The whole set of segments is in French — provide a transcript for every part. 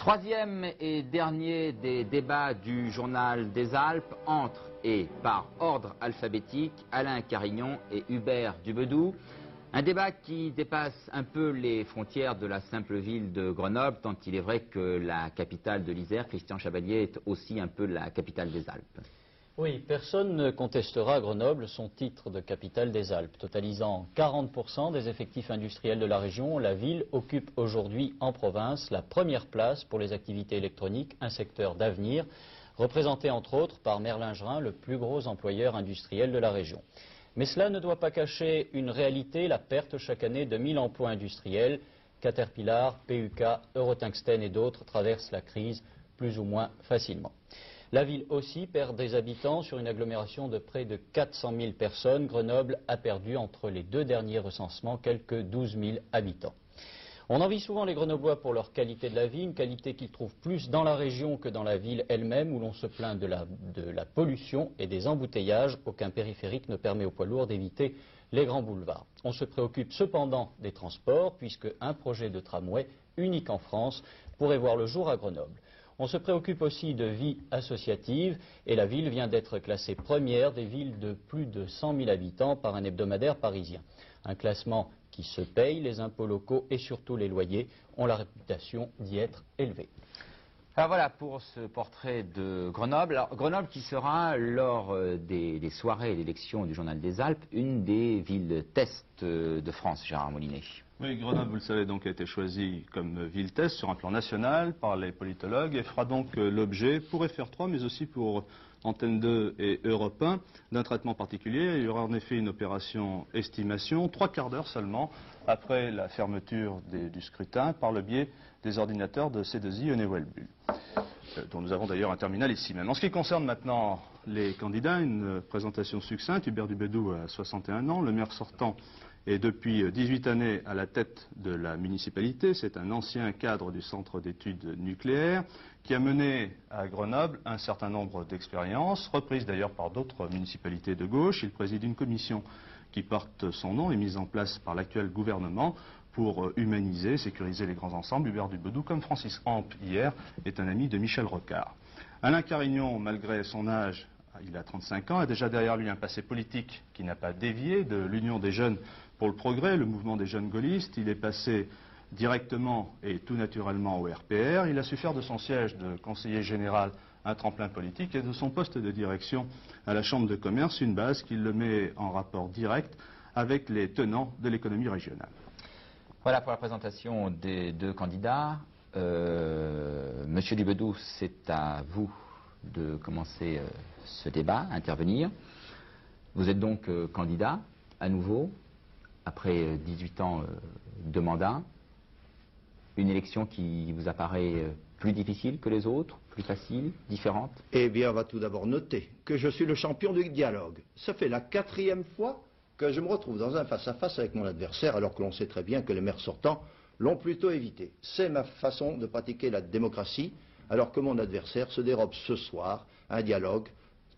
Troisième et dernier des débats du Journal des Alpes, entre et par ordre alphabétique, Alain Carignon et Hubert Dubedou. Un débat qui dépasse un peu les frontières de la simple ville de Grenoble, tant il est vrai que la capitale de l'Isère, Christian Chabalier, est aussi un peu la capitale des Alpes. Oui, personne ne contestera à Grenoble son titre de capitale des Alpes. Totalisant 40% des effectifs industriels de la région, la ville occupe aujourd'hui en province la première place pour les activités électroniques, un secteur d'avenir, représenté entre autres par Merlin-Gerin, le plus gros employeur industriel de la région. Mais cela ne doit pas cacher une réalité, la perte chaque année de 1000 emplois industriels. Caterpillar, PUK, Eurotungsten et d'autres traversent la crise plus ou moins facilement. La ville aussi perd des habitants sur une agglomération de près de 400 000 personnes. Grenoble a perdu entre les deux derniers recensements quelques 12 000 habitants. On envie souvent les Grenoblois pour leur qualité de la vie, une qualité qu'ils trouvent plus dans la région que dans la ville elle-même, où l'on se plaint de la pollution et des embouteillages. Aucun périphérique ne permet aux poids lourds d'éviter les grands boulevards. On se préoccupe cependant des transports, puisque un projet de tramway unique en France pourrait voir le jour à Grenoble. On se préoccupe aussi de vie associative et la ville vient d'être classée première des villes de plus de 100 000 habitants par un hebdomadaire parisien. Un classement qui se paye, les impôts locaux et surtout les loyers ont la réputation d'y être élevés. Alors voilà pour ce portrait de Grenoble. Alors, Grenoble qui sera, lors des soirées d'élection du Journal des Alpes, une des villes test de France, Gérard Molinet. Oui, Grenoble, vous le savez, donc, a été choisie comme ville test sur un plan national par les politologues et fera donc l'objet pour FR3, mais aussi pour Antenne 2 et Europe 1, d'un traitement particulier. Il y aura en effet une opération estimation, 3/4 d'heure seulement, après la fermeture du scrutin, par le biais des ordinateurs de C2I et Neuwell-Bull, dont nous avons d'ailleurs un terminal ici même. En ce qui concerne maintenant les candidats, une présentation succincte. Hubert Dubedou a 61 ans, le maire sortant est depuis 18 années à la tête de la municipalité. C'est un ancien cadre du centre d'études nucléaires qui a mené à Grenoble un certain nombre d'expériences, reprises d'ailleurs par d'autres municipalités de gauche. Il préside une commission qui porte son nom et mise en place par l'actuel gouvernement pour humaniser, sécuriser les grands ensembles. Hubert Dubedou, comme Francis Hamp hier, est un ami de Michel Rocard. Alain Carignon, malgré son âge, il a 35 ans, a déjà derrière lui un passé politique qui n'a pas dévié de l'Union des jeunes pour le progrès, le mouvement des jeunes gaullistes. Il est passé directement et tout naturellement au RPR. Il a su faire de son siège de conseiller général un tremplin politique et de son poste de direction à la Chambre de commerce une base qui le met en rapport direct avec les tenants de l'économie régionale. Voilà pour la présentation des deux candidats. Monsieur Dubedou, c'est à vous de commencer ce débat, intervenir. Vous êtes donc candidat à nouveau, après 18 ans de mandat. Une élection qui vous apparaît plus difficile que les autres, plus facile, différente? Eh bien, on va tout d'abord noter que je suis le champion du dialogue. Ça fait la 4e fois que je me retrouve dans un face-à-face avec mon adversaire, alors que l'on sait très bien que les maires sortants l'ont plutôt évité. C'est ma façon de pratiquer la démocratie, alors que mon adversaire se dérobe ce soir à un dialogue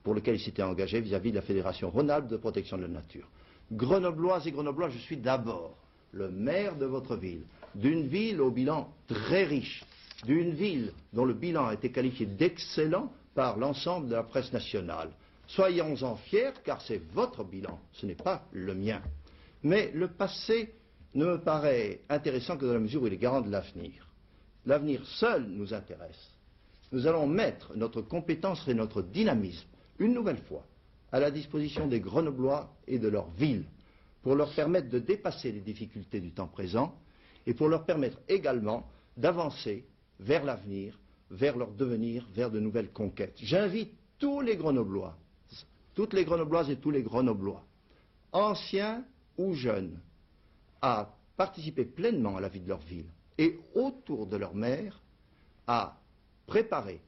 pour lequel il s'était engagé vis-à-vis de la Fédération Rhône-Alpes de protection de la nature. Grenobloises et Grenoblois, je suis d'abord le maire de votre ville, d'une ville au bilan très riche, d'une ville dont le bilan a été qualifié d'excellent par l'ensemble de la presse nationale. Soyons-en fiers, car c'est votre bilan, ce n'est pas le mien. Mais le passé ne me paraît intéressant que dans la mesure où il est garant de l'avenir. L'avenir seul nous intéresse. Nous allons mettre notre compétence et notre dynamisme, une nouvelle fois, à la disposition des Grenoblois et de leur ville, pour leur permettre de dépasser les difficultés du temps présent et pour leur permettre également d'avancer vers l'avenir, vers leur devenir, vers de nouvelles conquêtes. J'invite tous les Grenoblois, toutes les Grenobloises et tous les Grenoblois, anciens ou jeunes, à participer pleinement à la vie de leur ville et autour de leur maire à préparer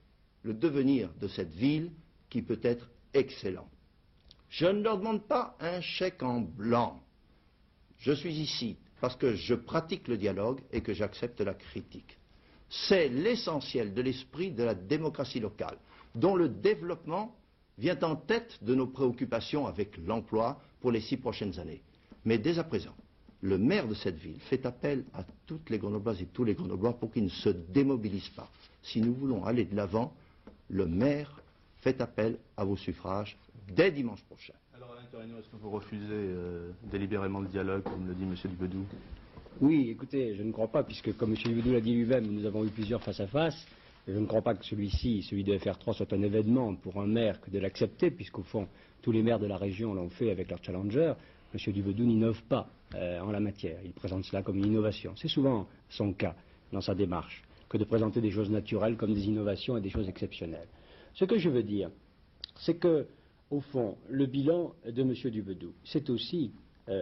le devenir de cette ville qui peut être excellent. Je ne leur demande pas un chèque en blanc. Je suis ici parce que je pratique le dialogue et que j'accepte la critique. C'est l'essentiel de l'esprit de la démocratie locale, dont le développement vient en tête de nos préoccupations avec l'emploi pour les 6 prochaines années. Mais dès à présent, le maire de cette ville fait appel à toutes les Grenobloises et tous les Grenoblois pour qu'ils ne se démobilisent pas. Si nous voulons aller de l'avant, le maire fait appel à vos suffrages dès dimanche prochain. Alors Alain Carignon, est-ce que vous refusez délibérément le dialogue, comme le dit M. Dubedou? Oui, écoutez, je ne crois pas, puisque comme M. Dubedou l'a dit lui-même, nous avons eu plusieurs face-à-face. Je ne crois pas que celui-ci, celui de FR3, soit un événement pour un maire que de l'accepter, puisqu'au fond, tous les maires de la région l'ont fait avec leur challenger. M. Dubedou n'innove pas en la matière. Il présente cela comme une innovation. C'est souvent son cas dans sa démarche, que de présenter des choses naturelles comme des innovations et des choses exceptionnelles. Ce que je veux dire, c'est que, au fond, le bilan de M. Dubedou, c'est aussi,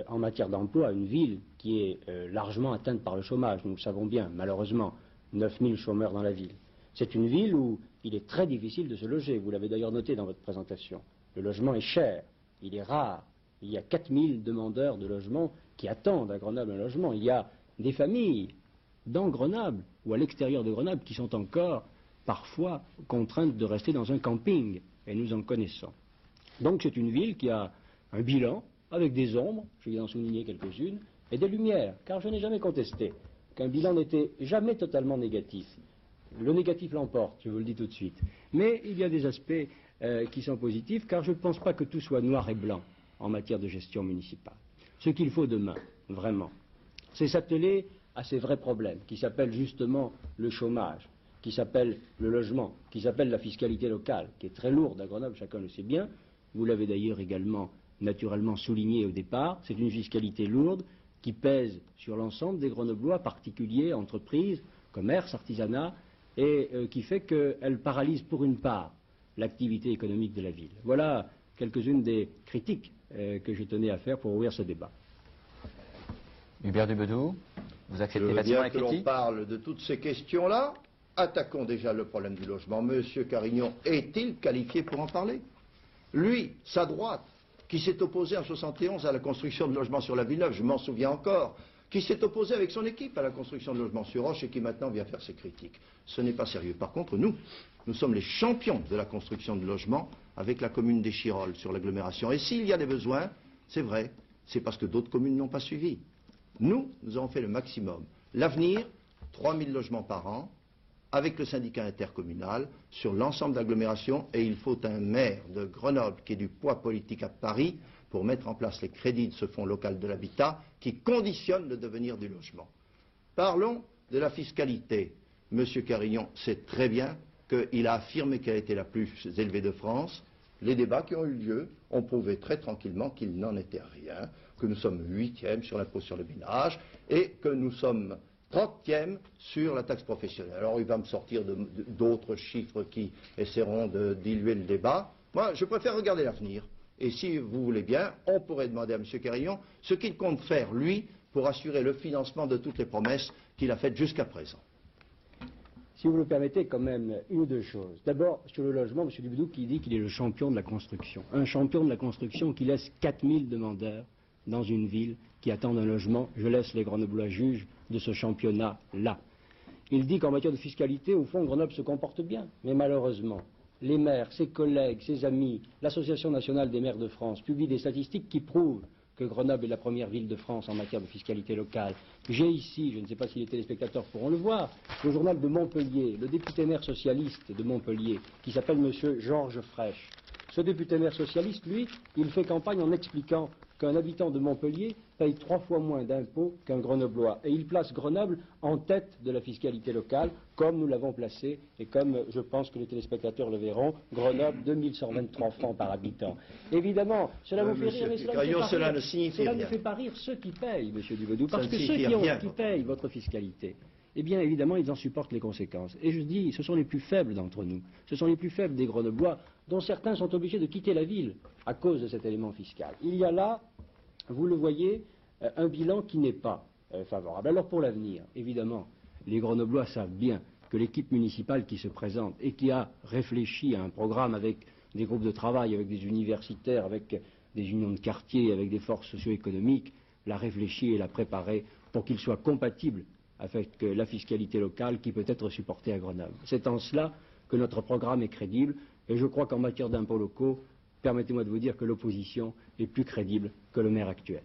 en matière d'emploi, une ville qui est largement atteinte par le chômage. Nous le savons bien, malheureusement, 9000 chômeurs dans la ville. C'est une ville où il est très difficile de se loger. Vous l'avez d'ailleurs noté dans votre présentation. Le logement est cher, il est rare. Il y a 4000 demandeurs de logement qui attendent à Grenoble un logement. Il y a des familles dans Grenoble ou à l'extérieur de Grenoble qui sont encore parfois contraintes de rester dans un camping. Et nous en connaissons. Donc c'est une ville qui a un bilan avec des ombres, je vais en souligner quelques-unes, et des lumières. Car je n'ai jamais contesté qu'un bilan n'était jamais totalement négatif. Le négatif l'emporte, je vous le dis tout de suite. Mais il y a des aspects qui sont positifs, car je ne pense pas que tout soit noir et blanc en matière de gestion municipale. Ce qu'il faut demain, vraiment, c'est s'atteler à ces vrais problèmes, qui s'appellent justement le chômage, qui s'appellent le logement, qui s'appellent la fiscalité locale, qui est très lourde à Grenoble, chacun le sait bien. Vous l'avez d'ailleurs également naturellement souligné au départ, c'est une fiscalité lourde qui pèse sur l'ensemble des Grenoblois, particuliers, entreprises, commerces, artisanat, et qui fait qu'elle paralyse pour une part l'activité économique de la ville. Voilà quelques-unes des critiques que je tenais à faire pour ouvrir ce débat. Hubert Dubedou, vous Je acceptez veux facilement bien la que l'on critique? parle de toutes ces questions-là. Attaquons déjà le problème du logement. Monsieur Carignon est-il qualifié pour en parler? Lui, sa droite, qui s'est opposé en 71 à la construction de logements sur la Villeneuve, je m'en souviens encore, qui s'est opposé avec son équipe à la construction de logements sur Roche et qui maintenant vient faire ses critiques. Ce n'est pas sérieux. Par contre, nous sommes les champions de la construction de logements avec la commune des Chirolles sur l'agglomération. Et s'il y a des besoins, c'est vrai, c'est parce que d'autres communes n'ont pas suivi. Nous avons fait le maximum. L'avenir, 3000 logements par an, avec le syndicat intercommunal, sur l'ensemble de l'agglomération, et il faut un maire de Grenoble qui ait du poids politique à Paris pour mettre en place les crédits de ce fonds local de l'habitat qui conditionne le devenir du logement. Parlons de la fiscalité. Monsieur Carignon sait très bien qu'il a affirmé qu'elle était la plus élevée de France. Les débats qui ont eu lieu ont prouvé très tranquillement qu'il n'en était rien, que nous sommes 8e sur l'impôt sur le ménage et que nous sommes 30e sur la taxe professionnelle. Alors il va me sortir d'autres chiffres qui essaieront de diluer le débat. Moi, je préfère regarder l'avenir. Et si vous voulez bien, on pourrait demander à M. Carignon ce qu'il compte faire, lui, pour assurer le financement de toutes les promesses qu'il a faites jusqu'à présent. Si vous le permettez, quand même, une ou deux choses. D'abord, sur le logement, M. Dubedou qui dit qu'il est le champion de la construction. Un champion de la construction qui laisse 4000 demandeurs dans une ville qui attendent un logement. Je laisse les Grenoblois juges de ce championnat-là. Il dit qu'en matière de fiscalité, au fond, Grenoble se comporte bien. Mais malheureusement, les maires, ses collègues, ses amis, l'Association nationale des maires de France publient des statistiques qui prouvent que Grenoble est la première ville de France en matière de fiscalité locale. J'ai ici, je ne sais pas si les téléspectateurs pourront le voir, le journal de Montpellier, le député maire socialiste de Montpellier, qui s'appelle M. Georges Frêche. Ce député maire socialiste, lui, il fait campagne en expliquant qu'un habitant de Montpellier paye 3 fois moins d'impôts qu'un Grenoblois. Et il place Grenoble en tête de la fiscalité locale, comme nous l'avons placé, et comme je pense que les téléspectateurs le verront, Grenoble, 2123 francs par habitant. Évidemment, cela vous fait rire, mais cela ne fait pas rire ceux qui payent, M. Dubedou, parce que ceux qui payent votre fiscalité, eh bien, évidemment, ils en supportent les conséquences. Et je dis, ce sont les plus faibles d'entre nous. Ce sont les plus faibles des Grenoblois, dont certains sont obligés de quitter la ville à cause de cet élément fiscal. Il y a là, vous le voyez, un bilan qui n'est pas favorable. Alors, pour l'avenir, évidemment, les Grenoblois savent bien que l'équipe municipale qui se présente et qui a réfléchi à un programme avec des groupes de travail, avec des universitaires, avec des unions de quartier, avec des forces socio-économiques, l'a réfléchi et l'a préparé pour qu'il soit compatible avec la fiscalité locale qui peut être supportée à Grenoble. C'est en cela que notre programme est crédible et je crois qu'en matière d'impôts locaux, permettez-moi de vous dire que l'opposition est plus crédible que le maire actuel.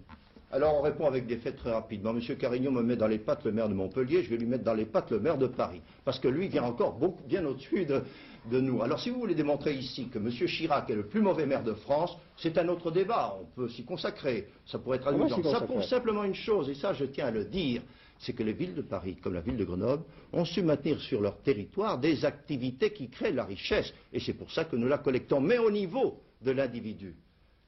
Alors on répond avec des faits très rapidement. Monsieur Carignon me met dans les pattes le maire de Montpellier, je vais lui mettre dans les pattes le maire de Paris. Parce que lui vient encore bien au-dessus de nous. Alors si vous voulez démontrer ici que monsieur Chirac est le plus mauvais maire de France, c'est un autre débat, on peut s'y consacrer. Ça pourrait être amusant. Ça prouve simplement une chose, et ça je tiens à le dire, c'est que les villes de Paris, comme la ville de Grenoble, ont su maintenir sur leur territoire des activités qui créent la richesse. Et c'est pour ça que nous la collectons, mais au niveau de l'individu.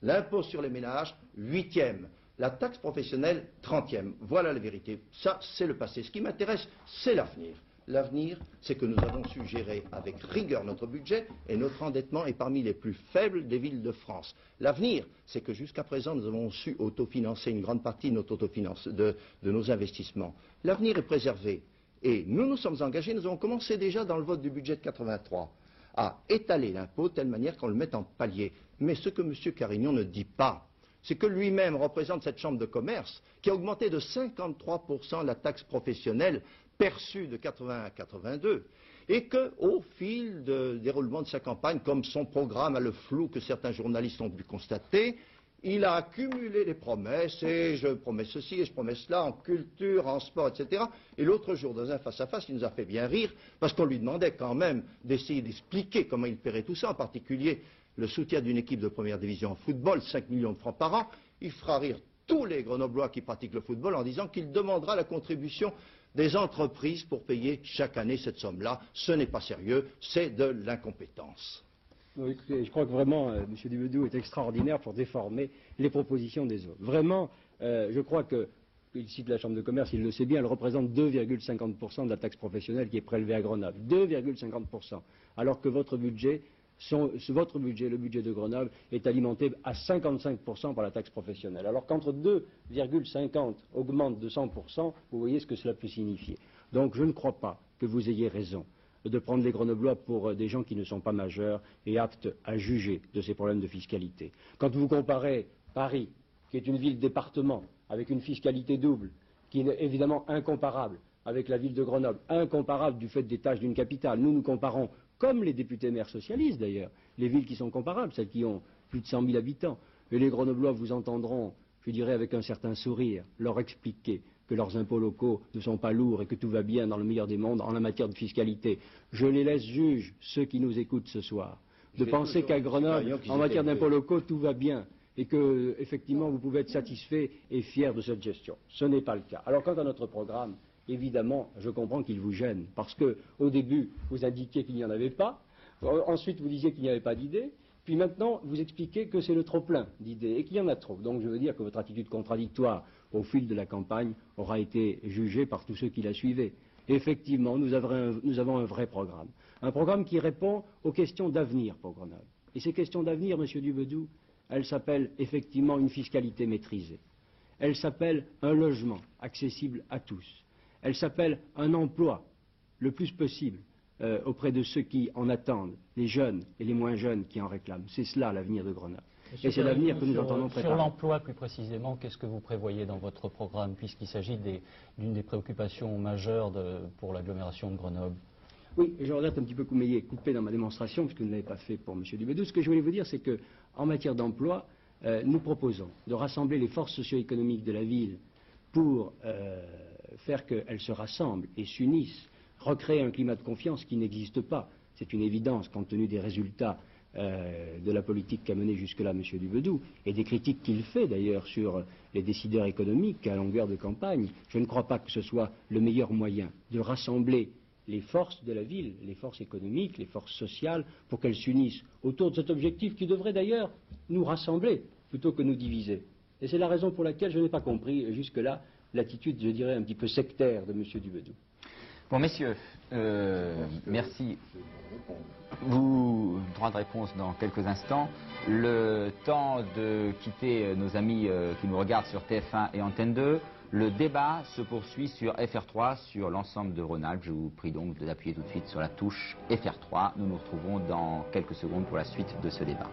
L'impôt sur les ménages, 8e. La taxe professionnelle, 30e. Voilà la vérité. Ça, c'est le passé. Ce qui m'intéresse, c'est l'avenir. L'avenir, c'est que nous avons su gérer avec rigueur notre budget et notre endettement est parmi les plus faibles des villes de France. L'avenir, c'est que jusqu'à présent, nous avons su autofinancer une grande partie de nos investissements. L'avenir est préservé. Et nous nous sommes engagés, nous avons commencé déjà dans le vote du budget de 83 à étaler l'impôt de telle manière qu'on le mette en palier. Mais ce que M. Carignon ne dit pas, c'est que lui-même représente cette chambre de commerce qui a augmenté de 53% la taxe professionnelle perçue de 81 à 82 et qu'au fil de déroulement de sa campagne, comme son programme a le flou que certains journalistes ont pu constater, il a accumulé les promesses et je promets ceci et je promets cela en culture, en sport, etc. Et l'autre jour, dans un face-à-face, il nous a fait bien rire parce qu'on lui demandait quand même d'essayer d'expliquer comment il paierait tout ça, en particulier le soutien d'une équipe de première division en football, 5 millions de francs par an. Il fera rire tous les Grenoblois qui pratiquent le football en disant qu'il demandera la contribution des entreprises pour payer chaque année cette somme-là. Ce n'est pas sérieux, c'est de l'incompétence. Écoutez, je crois que vraiment, M. Dubedou est extraordinaire pour déformer les propositions des autres. Vraiment, je crois que, il cite la Chambre de commerce, il le sait bien, elle représente 2,50% de la taxe professionnelle qui est prélevée à Grenoble. 2,50%. Alors que votre budget, le budget de Grenoble, est alimenté à 55% par la taxe professionnelle. Alors qu'entre 2,50 augmente de 100%, vous voyez ce que cela peut signifier. Donc je ne crois pas que vous ayez raison de prendre les Grenoblois pour des gens qui ne sont pas majeurs et aptes à juger de ces problèmes de fiscalité. Quand vous comparez Paris, qui est une ville-département, avec une fiscalité double, qui est évidemment incomparable avec la ville de Grenoble, incomparable du fait des tâches d'une capitale, nous comparons, comme les députés maires socialistes d'ailleurs, les villes qui sont comparables, celles qui ont plus de 100 000 habitants. Et les Grenoblois vous entendront, je dirais avec un certain sourire, leur expliquer que leurs impôts locaux ne sont pas lourds et que tout va bien dans le meilleur des mondes en la matière de fiscalité. Je les laisse juges, ceux qui nous écoutent ce soir, de penser qu'à Grenoble, en matière d'impôts locaux, tout va bien et que, effectivement, vous pouvez être satisfait et fier de cette gestion. Ce n'est pas le cas. Alors, quant à notre programme, évidemment, je comprends qu'il vous gêne, parce que, au début, vous indiquiez qu'il n'y en avait pas, ensuite vous disiez qu'il n'y avait pas d'idées, puis maintenant, vous expliquez que c'est le trop-plein d'idées et qu'il y en a trop. Donc, je veux dire que votre attitude contradictoire au fil de la campagne aura été jugée par tous ceux qui la suivaient. Effectivement, nous avons un vrai programme. Un programme qui répond aux questions d'avenir pour Grenoble. Et ces questions d'avenir, M. Dubedou, elles s'appellent effectivement une fiscalité maîtrisée. Elles s'appellent un logement accessible à tous. Elles s'appellent un emploi le plus possible auprès de ceux qui en attendent, les jeunes et les moins jeunes qui en réclament. C'est cela l'avenir de Grenoble. Et c'est l'avenir que nous entendons préparer. Sur l'emploi plus précisément, qu'est-ce que vous prévoyez dans votre programme, puisqu'il s'agit d'une des préoccupations majeures pour l'agglomération de Grenoble? Oui, et je regrette un petit peu que vous m'ayez coupé dans ma démonstration, puisque vous ne l'avez pas fait pour M. Dubedou. Ce que je voulais vous dire, c'est qu'en matière d'emploi, nous proposons de rassembler les forces socio-économiques de la ville pour faire qu'elles se rassemblent et s'unissent, recréer un climat de confiance qui n'existe pas. C'est une évidence compte tenu des résultats de la politique qu'a menée jusque-là M. Dubedou et des critiques qu'il fait d'ailleurs sur les décideurs économiques à longueur de campagne. Je ne crois pas que ce soit le meilleur moyen de rassembler les forces de la ville, les forces économiques, les forces sociales, pour qu'elles s'unissent autour de cet objectif qui devrait d'ailleurs nous rassembler plutôt que nous diviser. Et c'est la raison pour laquelle je n'ai pas compris jusque-là l'attitude, je dirais, un petit peu sectaire de M. Dubedou. Bon, messieurs, merci. Vous, droit de réponse dans quelques instants. Le temps de quitter nos amis qui nous regardent sur TF1 et Antenne 2. Le débat se poursuit sur FR3, sur l'ensemble de Rhône-Alpes. Je vous prie donc d'appuyer tout de suite sur la touche FR3. Nous nous retrouvons dans quelques secondes pour la suite de ce débat.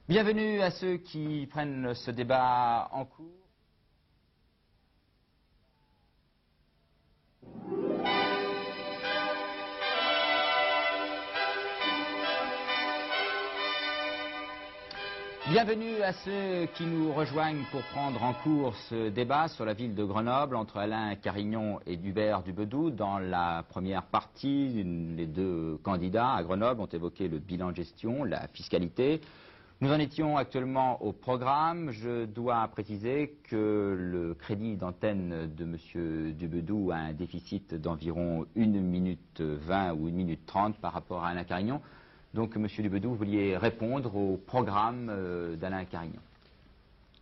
Bienvenue à ceux qui prennent ce débat en cours. Bienvenue à ceux qui nous rejoignent pour prendre en cours ce débat sur la ville de Grenoble entre Alain Carignon et Hubert Dubedou. Dans la première partie, les deux candidats à Grenoble ont évoqué le bilan de gestion, la fiscalité. Nous en étions actuellement au programme. Je dois préciser que le crédit d'antenne de M. Dubedou a un déficit d'environ 1 minute 20 ou 1 minute 30 par rapport à Alain Carignon. Donc, M. Dubedou, vous vouliez répondre au programme d'Alain Carignon.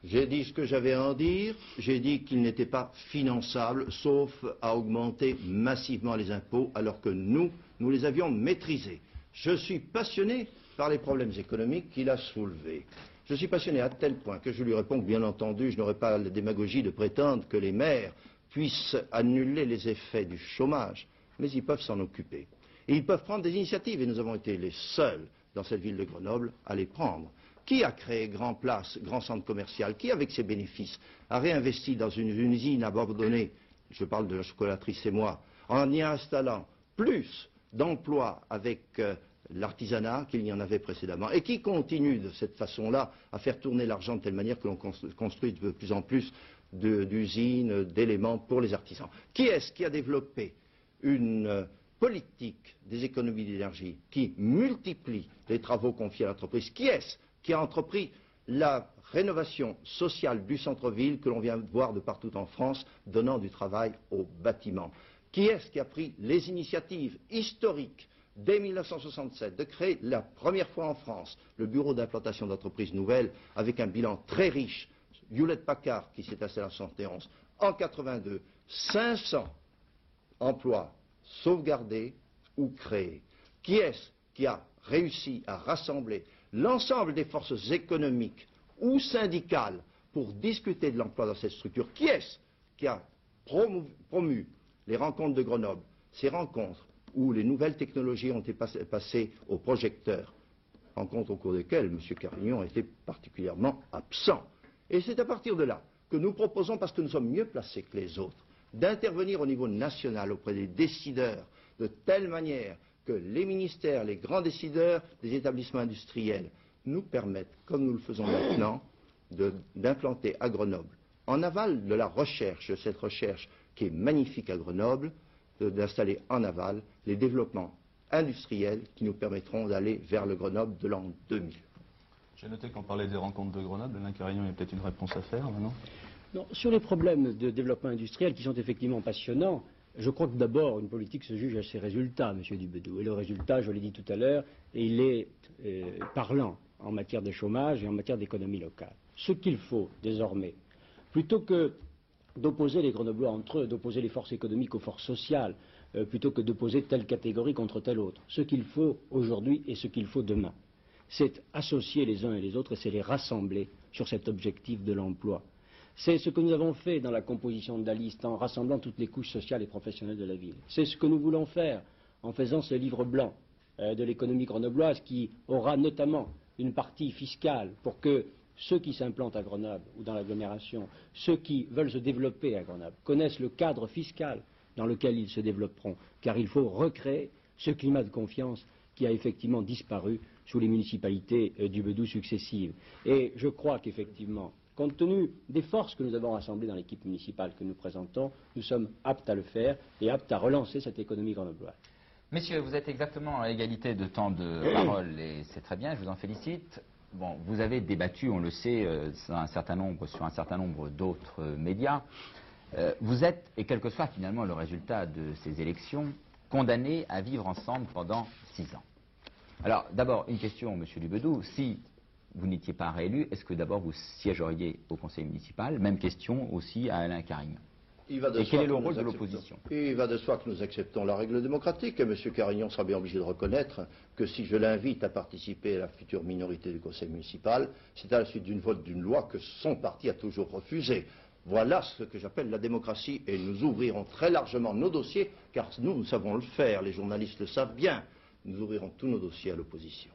J'ai dit ce que j'avais à en dire. J'ai dit qu'il n'était pas finançable, sauf à augmenter massivement les impôts, alors que nous les avions maîtrisés. Je suis passionné par les problèmes économiques qu'il a soulevés. Je suis passionné à tel point que je lui réponds que, bien entendu, je n'aurai pas la démagogie de prétendre que les maires puissent annuler les effets du chômage, mais ils peuvent s'en occuper. Et ils peuvent prendre des initiatives, et nous avons été les seuls dans cette ville de Grenoble à les prendre. Qui a créé Grand Place, Grand Centre Commercial? Qui, avec ses bénéfices, a réinvesti dans une usine abandonnée, je parle de la chocolaterie C'est Moi, en y installant plus d'emplois avec l'artisanat qu'il y en avait précédemment, et qui continue de cette façon-là à faire tourner l'argent de telle manière que l'on construit de plus en plus d'usines, d'éléments pour les artisans. Qui est-ce qui a développé une politique des économies d'énergie qui multiplie les travaux confiés à l'entreprise? Qui est-ce qui a entrepris la rénovation sociale du centre-ville que l'on vient voir de partout en France, donnant du travail aux bâtiments? Qui est-ce qui a pris les initiatives historiques dès 1967 de créer la première fois en France le bureau d'implantation d'entreprises nouvelles avec un bilan très riche? Hewlett-Packard qui s'est installé en 1971, en 1982, 500 emplois sauvegardés ou créés. Qui est-ce qui a réussi à rassembler l'ensemble des forces économiques ou syndicales pour discuter de l'emploi dans cette structure? Qui est-ce qui a promu les rencontres de Grenoble, ces rencontres où les nouvelles technologies ont été passées au projecteur, rencontres au cours desquelles M. Carignon était particulièrement absent? Et c'est à partir de là que nous proposons, parce que nous sommes mieux placés que les autres, d'intervenir au niveau national auprès des décideurs, de telle manière que les ministères, les grands décideurs des établissements industriels nous permettent, comme nous le faisons maintenant, d'implanter à Grenoble, en aval de la recherche, cette recherche qui est magnifique à Grenoble, d'installer en aval les développements industriels qui nous permettront d'aller vers le Grenoble de l'an 2000. J'ai noté qu'on parlait des rencontres de Grenoble. Alain Carignon, il y a peut-être une réponse à faire maintenant. Non, sur les problèmes de développement industriel qui sont effectivement passionnants, je crois que d'abord une politique se juge à ses résultats, M. Dubedou. Et le résultat, je l'ai dit tout à l'heure, il est parlant en matière de chômage et en matière d'économie locale. Ce qu'il faut désormais, plutôt que d'opposer les Grenoblois entre eux, d'opposer les forces économiques aux forces sociales, plutôt que d'opposer telle catégorie contre telle autre, ce qu'il faut aujourd'hui et ce qu'il faut demain, c'est associer les uns et les autres et c'est les rassembler sur cet objectif de l'emploi. C'est ce que nous avons fait dans la composition de la liste en rassemblant toutes les couches sociales et professionnelles de la ville. C'est ce que nous voulons faire en faisant ce livre blanc de l'économie grenobloise qui aura notamment une partie fiscale pour que ceux qui s'implantent à Grenoble ou dans l'agglomération, ceux qui veulent se développer à Grenoble, connaissent le cadre fiscal dans lequel ils se développeront, car il faut recréer ce climat de confiance qui a effectivement disparu sous les municipalités Dubedou successives. Et je crois qu'effectivement, compte tenu des forces que nous avons rassemblées dans l'équipe municipale que nous présentons, nous sommes aptes à le faire et aptes à relancer cette économie grenobloise. Messieurs, vous êtes exactement à égalité de temps de parole et c'est très bien, je vous en félicite. Bon, vous avez débattu, on le sait, sur un certain nombre d'autres médias. Vous êtes, et quel que soit finalement le résultat de ces élections, condamnés à vivre ensemble pendant 6 ans. Alors, d'abord, une question, M. Dubedou. Si vous n'étiez pas réélu, est-ce que d'abord vous siégeriez au conseil municipal? Même question aussi à Alain Carignon. Et quel est le rôle de l'opposition? Il va de soi que nous acceptons la règle démocratique et M. Carignon sera bien obligé de reconnaître que si je l'invite à participer à la future minorité du conseil municipal, c'est à la suite d'une vote d'une loi que son parti a toujours refusée. Voilà ce que j'appelle la démocratie et nous ouvrirons très largement nos dossiers, car nous savons le faire, les journalistes le savent bien, nous ouvrirons tous nos dossiers à l'opposition.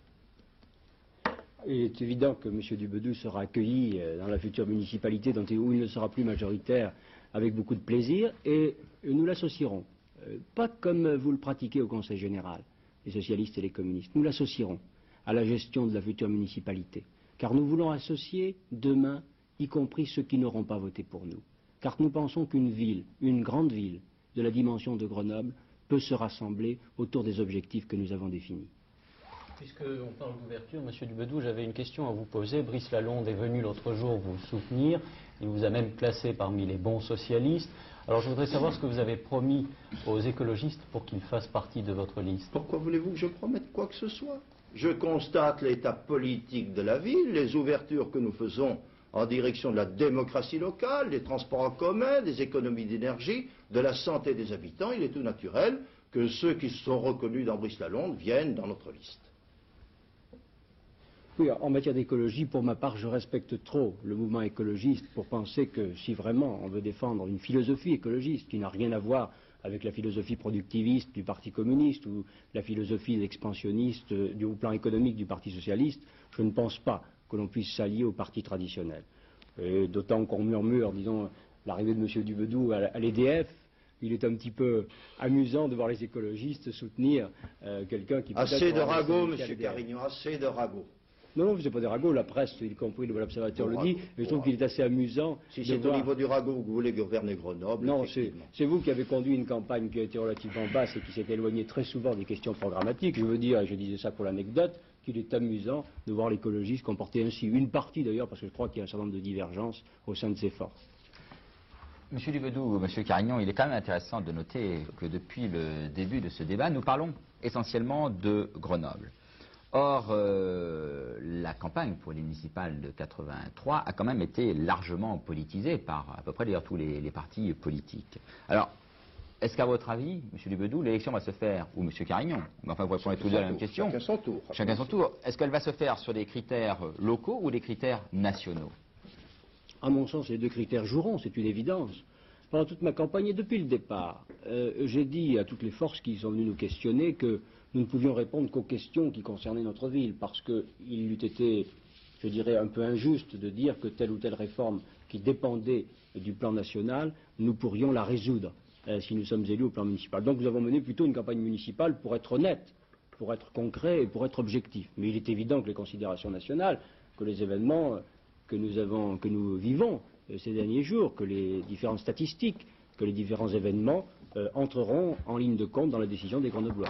Il est évident que M. Dubedou sera accueilli dans la future municipalité où il ne sera plus majoritaire avec beaucoup de plaisir et nous l'associerons. Pas comme vous le pratiquez au Conseil général, les socialistes et les communistes. Nous l'associerons à la gestion de la future municipalité. Car nous voulons associer demain, y compris ceux qui n'auront pas voté pour nous. Car nous pensons qu'une ville, une grande ville de la dimension de Grenoble, peut se rassembler autour des objectifs que nous avons définis. Puisqu'on parle d'ouverture, M. Dubedou, j'avais une question à vous poser. Brice Lalonde est venu l'autre jour vous soutenir. Il vous a même classé parmi les bons socialistes. Alors je voudrais savoir ce que vous avez promis aux écologistes pour qu'ils fassent partie de votre liste. Pourquoi voulez-vous que je promette quoi que ce soit? Je constate l'état politique de la ville, les ouvertures que nous faisons en direction de la démocratie locale, des transports en commun, des économies d'énergie, de la santé des habitants. Il est tout naturel que ceux qui se sont reconnus dans Brice Lalonde viennent dans notre liste. Oui, en matière d'écologie, pour ma part, je respecte trop le mouvement écologiste pour penser que si vraiment on veut défendre une philosophie écologiste qui n'a rien à voir avec la philosophie productiviste du Parti communiste ou la philosophie expansionniste au plan économique du Parti socialiste, je ne pense pas que l'on puisse s'allier au parti traditionnel. D'autant qu'on murmure, disons, l'arrivée de M. Dubedou à l'EDF. Il est un petit peu amusant de voir les écologistes soutenir quelqu'un qui... Assez de ragots, M. Carignon, assez de ragots. Non, c'est pas des ragots, la presse, y compris l'Observateur le dit, mais je trouve qu'il est assez amusant. Si c'est au niveau du ragot que vous voulez gouverner Grenoble, non, c'est vous qui avez conduit une campagne qui a été relativement basse et qui s'est éloignée très souvent des questions programmatiques. Je veux dire, et je disais ça pour l'anecdote, qu'il est amusant de voir l'écologiste comporter ainsi une partie d'ailleurs, parce que je crois qu'il y a un certain nombre de divergences au sein de ses forces. Monsieur Dubedou, Monsieur Carignon, il est quand même intéressant de noter que depuis le début de ce débat, nous parlons essentiellement de Grenoble. Or, la campagne pour les municipales de 83 a quand même été largement politisée par à peu près d'ailleurs tous les partis politiques. Alors, est-ce qu'à votre avis, M. Dubedou, l'élection va se faire, ou M. Carignon, enfin vous répondez tous deux à la même question. Chacun son tour. Chacun son tour. Est-ce qu'elle va se faire sur des critères locaux ou des critères nationaux? À mon sens, les deux critères joueront, c'est une évidence. Pendant toute ma campagne et depuis le départ, j'ai dit à toutes les forces qui sont venues nous questionner que nous ne pouvions répondre qu'aux questions qui concernaient notre ville, parce qu'il eût été, je dirais, un peu injuste de dire que telle ou telle réforme qui dépendait du plan national, nous pourrions la résoudre si nous sommes élus au plan municipal. Donc nous avons mené plutôt une campagne municipale pour être honnête, pour être concret et pour être objectif. Mais il est évident que les considérations nationales, que les événements que nous vivons ces derniers jours, que les différentes statistiques, que les différents événements entreront en ligne de compte dans la décision des Grenoblois.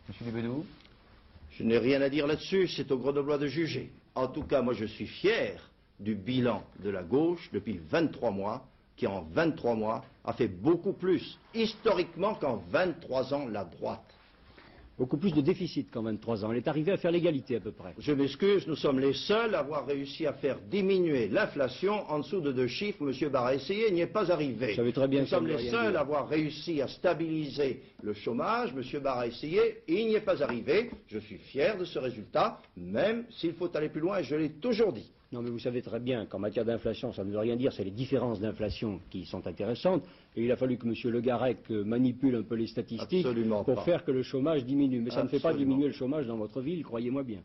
Monsieur Dubedou? Je n'ai rien à dire là-dessus, c'est aux Grenoblois de juger. En tout cas, moi je suis fier du bilan de la gauche depuis 23 mois, qui en 23 mois a fait beaucoup plus, historiquement, qu'en 23 ans la droite. Beaucoup plus de déficit qu'en 23 ans. Elle est arrivée à faire l'égalité à peu près. Je m'excuse, nous sommes les seuls à avoir réussi à faire diminuer l'inflation en dessous de 2 chiffres. Monsieur Barre a essayé, il n'y est pas arrivé. Vous savez très bien nous sommes les seuls à avoir réussi à stabiliser le chômage. Monsieur Barre a essayé, il n'y est pas arrivé. Je suis fier de ce résultat, même s'il faut aller plus loin, et je l'ai toujours dit. Non, mais vous savez très bien qu'en matière d'inflation, ça ne veut rien dire, c'est les différences d'inflation qui sont intéressantes. Et il a fallu que M. Le Garec manipule un peu les statistiques pour faire que le chômage diminue. Mais ça ne fait pas diminuer le chômage dans votre ville, croyez-moi bien.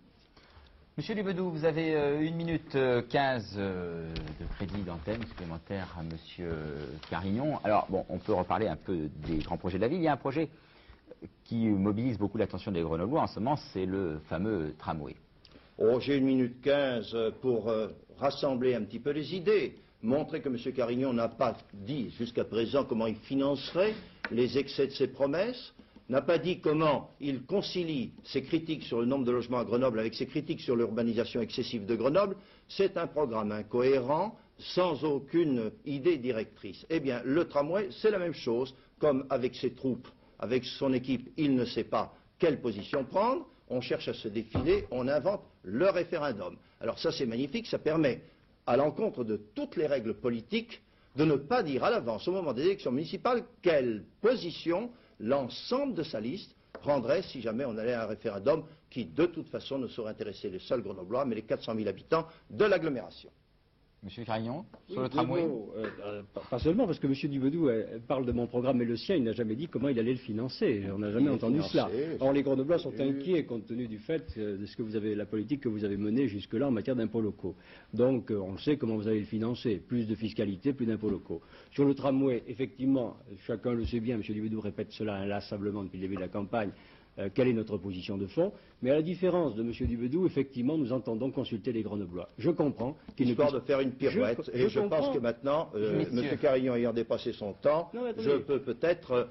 Monsieur Dubedou, vous avez 1 minute 15 de crédit d'antenne supplémentaire à Monsieur Carignon. Alors, bon, on peut reparler un peu des grands projets de la ville. Il y a un projet qui mobilise beaucoup l'attention des Grenoblois en ce moment, c'est le fameux tramway. Oh, j'ai 1 minute 15 pour rassembler un petit peu les idées, montrer que M. Carignon n'a pas dit jusqu'à présent comment il financerait les excès de ses promesses, n'a pas dit comment il concilie ses critiques sur le nombre de logements à Grenoble avec ses critiques sur l'urbanisation excessive de Grenoble. C'est un programme incohérent, sans aucune idée directrice. Eh bien, le tramway, c'est la même chose, comme avec ses troupes, avec son équipe, il ne sait pas quelle position prendre. On cherche à se défiler, on invente le référendum. Alors ça c'est magnifique, ça permet, à l'encontre de toutes les règles politiques, de ne pas dire à l'avance, au moment des élections municipales, quelle position l'ensemble de sa liste prendrait si jamais on allait à un référendum qui de toute façon ne saurait intéresser les seuls Grenoblois, mais les 400 000 habitants de l'agglomération. Monsieur Carignon, sur Oui, le tramway. Pas seulement, parce que M. Dubedou parle de mon programme et le sien, il n'a jamais dit comment il allait le financer. On n'a jamais entendu cela. Or, les Grenoblois sont inquiets compte tenu du fait de ce que vous avez, la politique que vous avez menée jusque-là en matière d'impôts locaux. Donc, on sait comment vous allez le financer. Plus de fiscalité, plus d'impôts locaux. Sur le tramway, effectivement, chacun le sait bien, M. Dubedou répète cela inlassablement depuis le début de la campagne. Quelle est notre position de fond? Mais à la différence de M. Dubedou, effectivement, nous entendons consulter les Grenoblois. Je comprends qu'il Histoire de faire une pirouette. Et je pense que maintenant, M. Carignon ayant dépassé son temps, je peux peut-être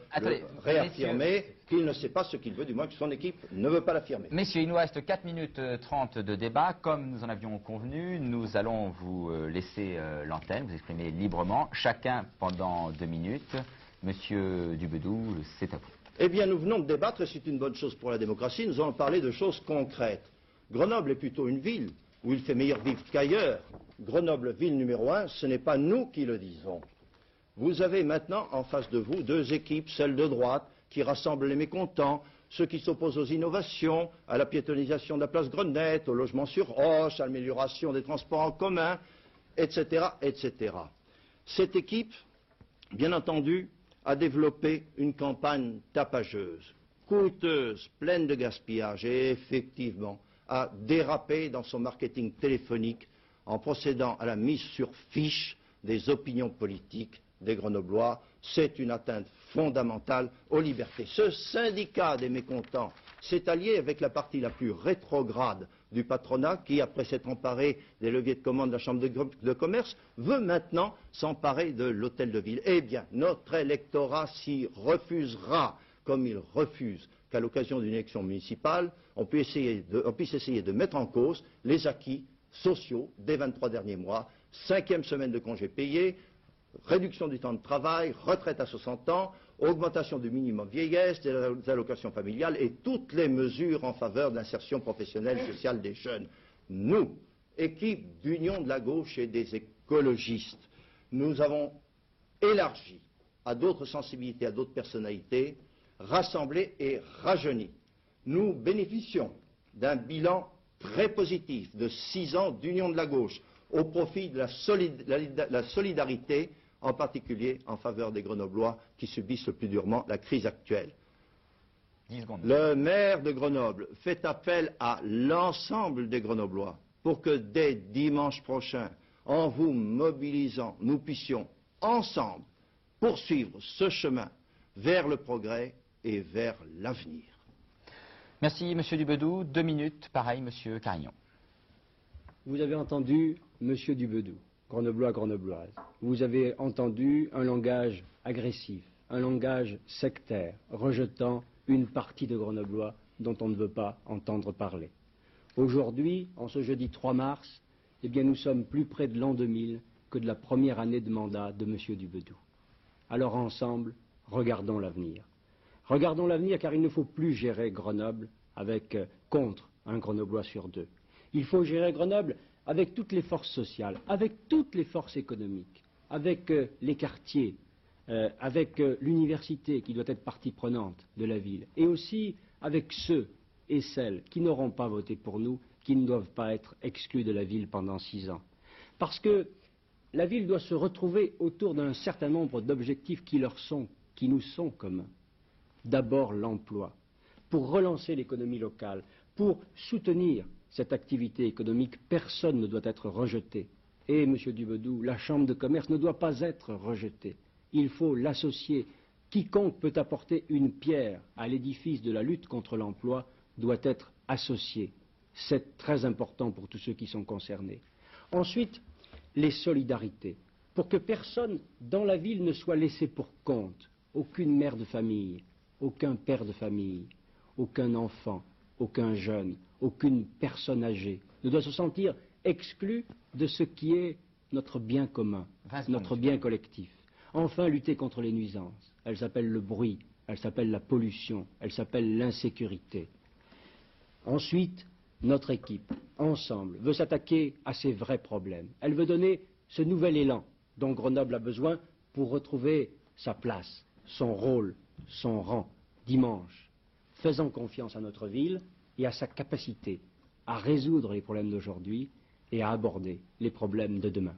réaffirmer qu'il ne sait pas ce qu'il veut, du moins que son équipe ne veut pas l'affirmer. Messieurs, il nous reste 4 minutes 30 de débat. Comme nous en avions convenu, nous allons vous laisser l'antenne, vous exprimer librement, chacun pendant 2 minutes. Monsieur Dubedou, c'est à vous. Eh bien, nous venons de débattre, et c'est une bonne chose pour la démocratie, nous allons parler de choses concrètes. Grenoble est plutôt une ville où il fait meilleur vivre qu'ailleurs. Grenoble, ville numéro 1, ce n'est pas nous qui le disons. Vous avez maintenant en face de vous 2 équipes, celle de droite, qui rassemble les mécontents, ceux qui s'opposent aux innovations, à la piétonisation de la place Grenette, au logement sur roche, à l'amélioration des transports en commun, etc., etc. Cette équipe, bien entendu, a développé une campagne tapageuse, coûteuse, pleine de gaspillage et effectivement a dérapé dans son marketing téléphonique en procédant à la mise sur fiche des opinions politiques des Grenoblois. C'est une atteinte fondamentale aux libertés. Ce syndicat des mécontents s'est allié avec la partie la plus rétrograde du patronat qui, après s'être emparé des leviers de commande de la Chambre de commerce, veut maintenant s'emparer de l'hôtel de ville. Eh bien, notre électorat s'y refusera, comme il refuse qu'à l'occasion d'une élection municipale, on puisse essayer de mettre en cause les acquis sociaux des 23 derniers mois, 5e semaine de congés payés, réduction du temps de travail, retraite à 60 ans, augmentation du minimum vieillesse, des allocations familiales et toutes les mesures en faveur de l'insertion professionnelle et sociale des jeunes. Nous, équipe d'Union de la gauche et des écologistes, nous avons élargi à d'autres sensibilités, à d'autres personnalités, rassemblé et rajeuni. Nous bénéficions d'un bilan très positif de 6 ans d'Union de la gauche au profit de la solidarité, en particulier en faveur des Grenoblois qui subissent le plus durement la crise actuelle. 10 secondes. Le maire de Grenoble fait appel à l'ensemble des Grenoblois pour que dès dimanche prochain, en vous mobilisant, nous puissions ensemble poursuivre ce chemin vers le progrès et vers l'avenir. Merci, Monsieur Dubedou. 2 minutes, pareil, Monsieur Carignon. Vous avez entendu M. Dubedou, Grenoblois, Grenobloise. Vous avez entendu un langage agressif, un langage sectaire, rejetant une partie de Grenoblois dont on ne veut pas entendre parler. Aujourd'hui, en ce jeudi 3 mars, eh bien, nous sommes plus près de l'an 2000 que de la première année de mandat de M. Dubedou. Alors ensemble, regardons l'avenir. Regardons l'avenir car il ne faut plus gérer Grenoble avec contre un Grenoblois sur 2. Il faut gérer Grenoble avec toutes les forces sociales, avec toutes les forces économiques, avec les quartiers, avec l'université qui doit être partie prenante de la ville, et aussi avec ceux et celles qui n'auront pas voté pour nous, qui ne doivent pas être exclus de la ville pendant 6 ans. Parce que la ville doit se retrouver autour d'un certain nombre d'objectifs qui nous sont communs. D'abord l'emploi, pour relancer l'économie locale, pour soutenir cette activité économique, personne ne doit être rejeté. Et, M. Dubedou, la Chambre de commerce ne doit pas être rejetée. Il faut l'associer. Quiconque peut apporter une pierre à l'édifice de la lutte contre l'emploi doit être associé. C'est très important pour tous ceux qui sont concernés. Ensuite, les solidarités. Pour que personne dans la ville ne soit laissé pour compte. Aucune mère de famille, aucun père de famille, aucun enfant, aucun jeune, aucune personne âgée ne doit se sentir exclu de ce qui est notre bien commun, notre bien collectif. Enfin, lutter contre les nuisances. Elles s'appellent le bruit, elles s'appellent la pollution, elles s'appellent l'insécurité. Ensuite, notre équipe, ensemble, veut s'attaquer à ces vrais problèmes. Elle veut donner ce nouvel élan dont Grenoble a besoin pour retrouver sa place, son rôle, son rang, dimanche. Faisons confiance à notre ville et à sa capacité à résoudre les problèmes d'aujourd'hui et à aborder les problèmes de demain.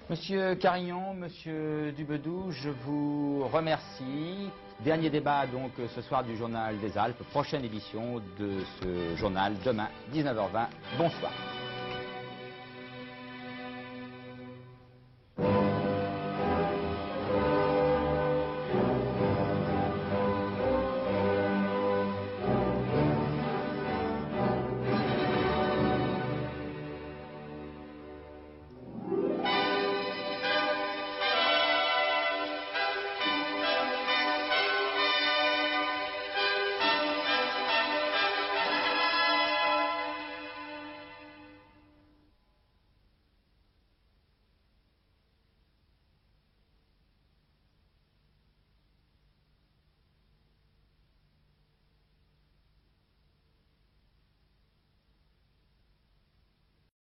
Monsieur Carillon, Monsieur Dubedou, je vous remercie. Dernier débat donc ce soir du Journal des Alpes. Prochaine édition de ce journal demain, 19h20. Bonsoir.